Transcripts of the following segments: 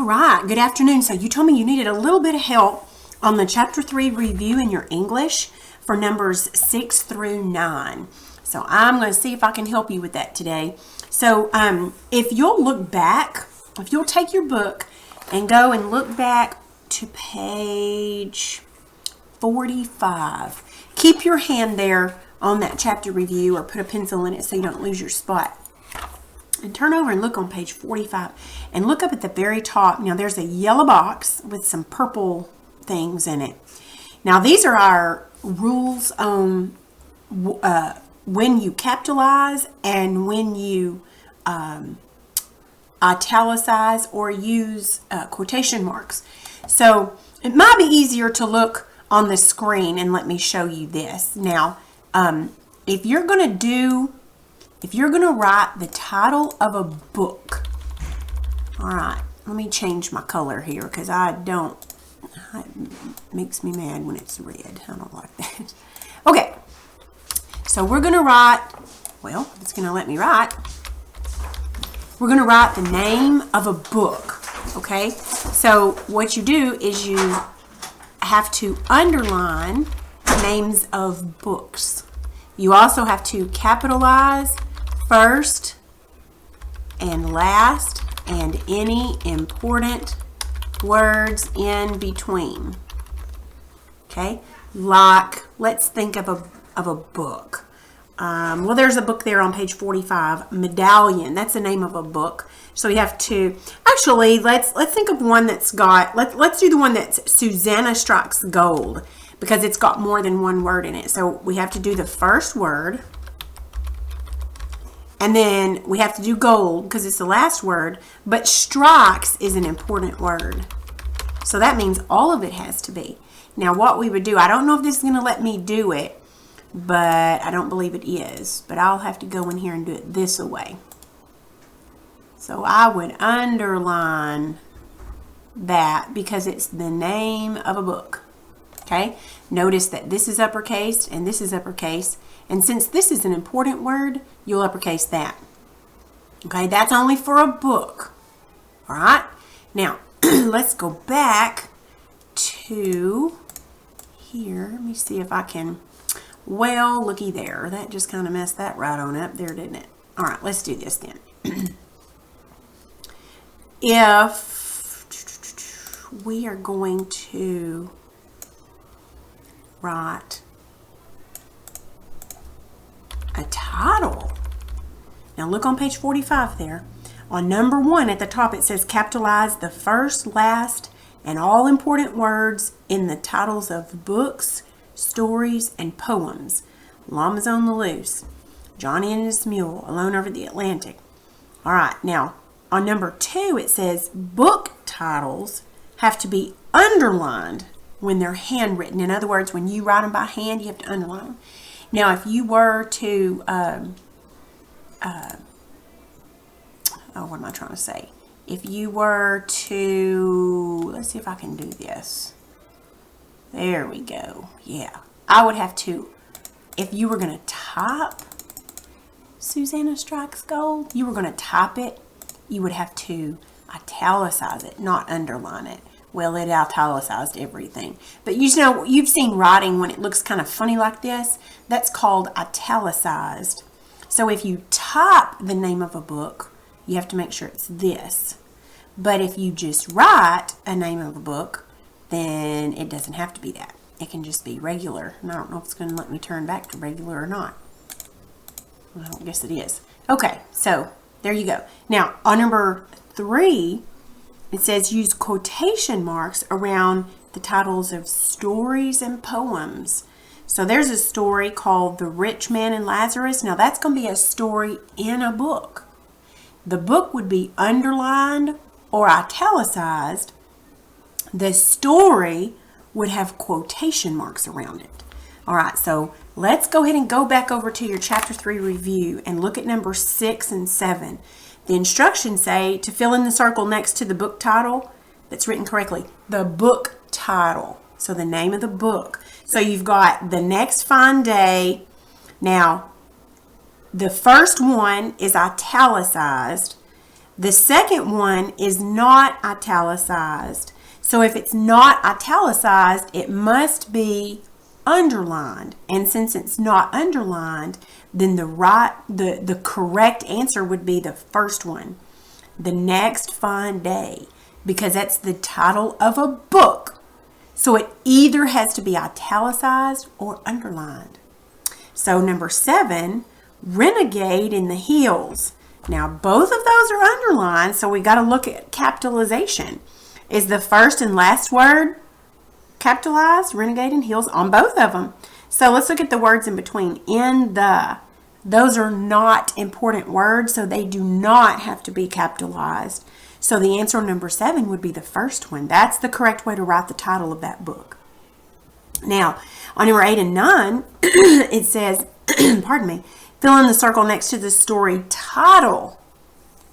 All right, good afternoon. So you told me you needed a little bit of help on the Chapter 3 review in your English for numbers 6 through 9. So I'm going to see if I can help you with that today. So if you'll look back, if you'll take your book and go and look back to page 45. Keep your hand there on that chapter review or put a pencil in it so you don't lose your spot. And turn over and look on page 45 and look up at the very top. Now there's a yellow box with some purple things in it. Now these are our rules on when you capitalize and when you italicize or use quotation marks. So it might be easier to look on the screen and let me show you this. Now if you're going to write the title of a book, all right, let me change my color here because it makes me mad when it's red. I don't like that. Okay, so we're going to write, well, it's going to let me write. We're going to write the name of a book, okay? So what you do is you have to underline names of books. You also have to capitalize first and last and any important words in between. Okay, like let's think of a book. Well, there's a book there on page 45, Medallion. That's the name of a book. So we have to actually let's think of one that's got let's do the one that's Susanna Strikes Gold because it's got more than one word in it. So we have to do the first word. And then we have to do gold because it's the last word, but strikes is an important word. So that means all of it has to be. Now what we would do, I don't know if this is going to let me do it, but I don't believe it is. But I'll have to go in here and do it this way. So I would underline that because it's the name of a book. Okay? Notice that this is uppercase and this is uppercase. And since this is an important word, you'll uppercase that. Okay, that's only for a book. All right, now let's go back to here. Let me see if I can. Well, looky there. That just kind of messed that right on up there, didn't it? All right, let's do this then. If we are going to write a title. Now look on page 45 there. On number 1 at the top it says capitalize the first, last, and all important words in the titles of books, stories, and poems. Llamas on the Loose, Johnny and His Mule, Alone Over the Atlantic. All right, now on number 2 it says book titles have to be underlined when they're handwritten. In other words, when you write them by hand, you have to underline them. Now, if you were to, what am I trying to say? If you were to, let's see if I can do this. There we go. Yeah. I would have to, if you were going to type Susanna Strikes Gold, you were going to type it, you would have to italicize it, not underline it. Well, it italicized everything. But you know, you've seen writing when it looks kind of funny like this. That's called italicized. So if you type the name of a book, you have to make sure it's this. But if you just write a name of a book, then it doesn't have to be that. It can just be regular. And I don't know if it's going to let me turn back to regular or not. Well, I guess it is. Okay, so there you go. Now, on number 3, it says use quotation marks around the titles of stories and poems. So there's a story called The Rich Man and Lazarus. Now that's going to be a story in a book. The book would be underlined or italicized. The story would have quotation marks around it. All right, so let's go ahead and go back over to your Chapter 3 review and look at number 6 and 7. The instructions say to fill in the circle next to the book title that's written correctly. The book title. So the name of the book. So you've got The Next Fine Day. Now, the first one is italicized. The second one is not italicized. So if it's not italicized, it must be underlined. And since it's not underlined, then the correct answer would be the first one, The Next Fine Day, because that's the title of a book. So it either has to be italicized or underlined. So number 7, Renegade in the Hills. Now both of those are underlined, so we got to look at capitalization. Is the first and last word capitalized, Renegade and Hills, on both of them? So let's look at the words in between. In the. Those are not important words, so they do not have to be capitalized. So the answer number 7 would be the first one. That's the correct way to write the title of that book. Now, on number 8 and 9, it says, pardon me, fill in the circle next to the story title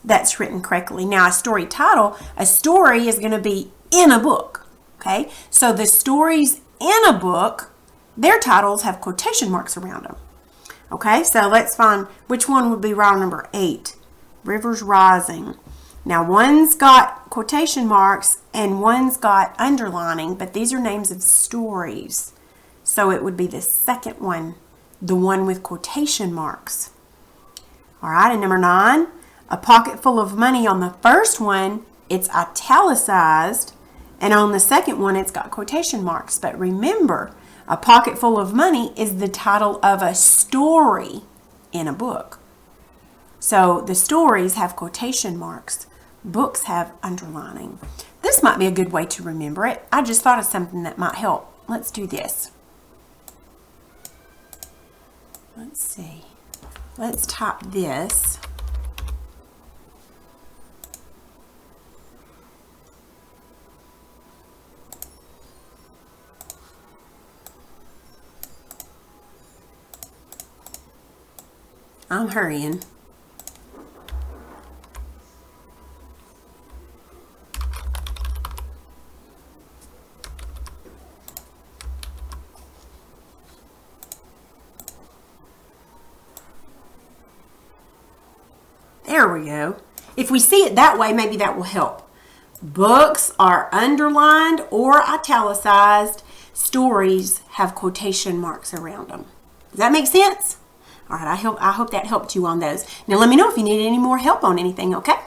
that's written correctly. Now, a story title, a story is going to be in a book, okay? So the stories in a book, their titles have quotation marks around them. Okay, so let's find which one would be right on number 8. Rivers Rising. Now, one's got quotation marks and one's got underlining, but these are names of stories. So it would be the second one, the one with quotation marks. All right, and number 9, A Pocket Full of Money. On the first one, it's italicized, and on the second one, it's got quotation marks. But remember, A Pocket Full of Money is the title of a story in a book. So the stories have quotation marks. Books have underlining. This might be a good way to remember it. I just thought of something that might help. Let's do this. Let's see. Let's type this. I'm hurrying. There we go. If we see it that way, maybe that will help. Books are underlined or italicized. Stories have quotation marks around them. Does that make sense? All right, I hope that helped you on those. Now let me know if you need any more help on anything, okay?